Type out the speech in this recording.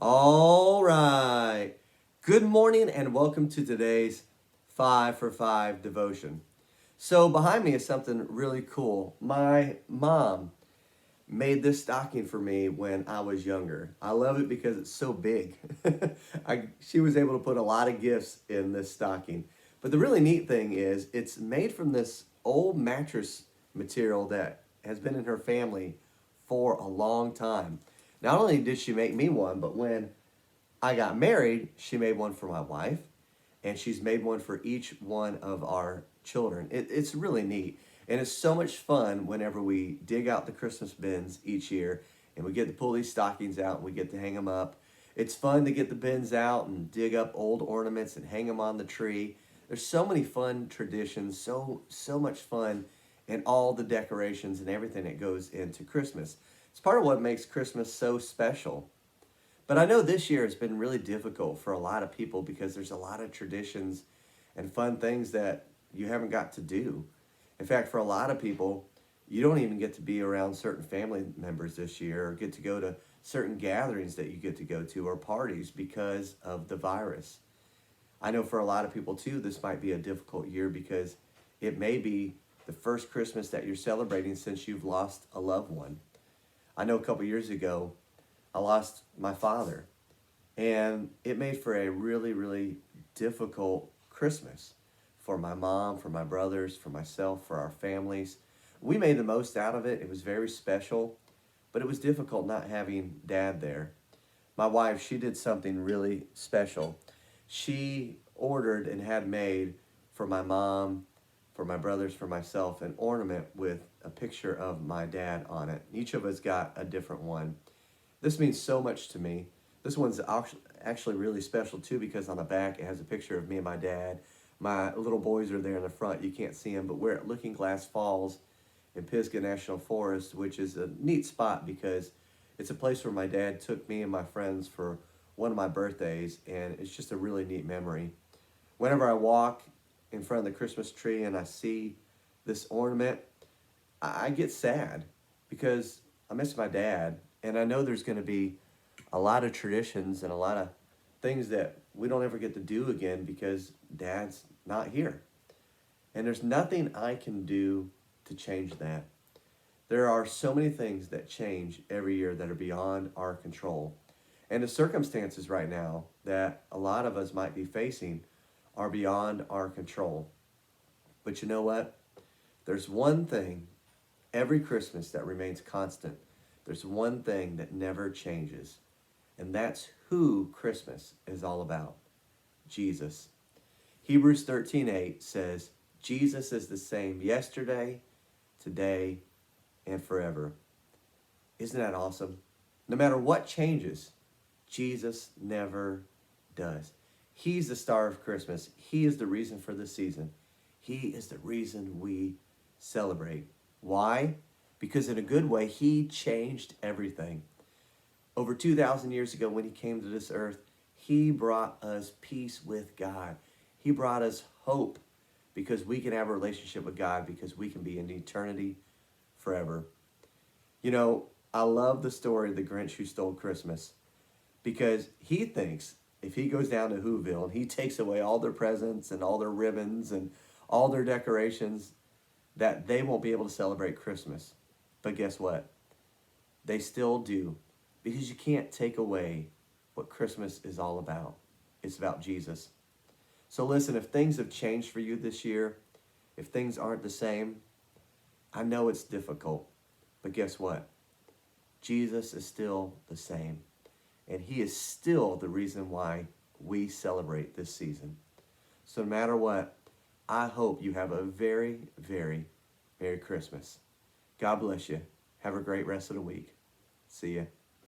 All right. Good morning and welcome to today's 5 for 5 devotion. So, behind me is something really cool. My mom made this stocking for me when I was younger. I love it because it's so big. She was able to put a lot of gifts in this stocking. But the really neat thing is, it's made from this old mattress material that has been in her family for a long time. Not only did she make me one, but when I got married, she made one for my wife, and she's made one for each one of our children. It's really neat. And it's so much fun whenever we dig out the Christmas bins each year and we get to pull these stockings out and we get to hang them up. It's fun to get the bins out and dig up old ornaments and hang them on the tree. There's so many fun traditions, so much fun in all the decorations and everything that goes into Christmas. It's part of what makes Christmas so special. But I know this year has been really difficult for a lot of people because there's a lot of traditions and fun things that you haven't got to do. In fact, for a lot of people, you don't even get to be around certain family members this year or get to go to certain gatherings that you get to go to or parties because of the virus. I know for a lot of people too, this might be a difficult year because it may be the first Christmas that you're celebrating since you've lost a loved one. I know a couple years ago, I lost my father, and it made for a really difficult Christmas for my mom, for my brothers, for myself, for our families. We made the most out of it. It was very special, but it was difficult not having dad there. My wife, she did something really special. She ordered and had made for my mom, for my brothers, for myself, an ornament with a picture of my dad on it. Each of us got a different one. This means so much to me. This one's actually really special too because on the back it has a picture of me and my dad. My little boys are there in the front. You can't see them, but we're at Looking Glass Falls in Pisgah National Forest, which is a neat spot because it's a place where my dad took me and my friends for one of my birthdays, and it's just a really neat memory. Whenever I walk in front of the Christmas tree and I see this ornament, I get sad because I miss my dad, and I know there's going to be a lot of traditions and a lot of things that we don't ever get to do again because dad's not here. And there's nothing I can do to change that. There are so many things that change every year that are beyond our control. And the circumstances right now that a lot of us might be facing are beyond our control. But you know what? There's one thing every Christmas that remains constant. There's one thing that never changes, and that's who Christmas is all about: Jesus. Hebrews 13:8 says, Jesus is the same yesterday, today, and forever. Isn't that awesome? No matter what changes, Jesus never does. He's the star of Christmas. He is the reason for the season. He is the reason we celebrate. Why? Because in a good way, he changed everything. Over 2,000 years ago when he came to this earth, he brought us peace with God. He brought us hope because we can have a relationship with God because we can be in eternity forever. You know, I love the story of the Grinch Who Stole Christmas because he thinks if he goes down to Whoville and he takes away all their presents and all their ribbons and all their decorations, that they won't be able to celebrate Christmas. But guess what? They still do, because you can't take away what Christmas is all about. It's about Jesus. So listen, if things have changed for you this year, if things aren't the same, I know it's difficult, but guess what? Jesus is still the same, and he is still the reason why we celebrate this season. So no matter what, I hope you have a very Merry Christmas. God bless you. Have a great rest of the week. See ya.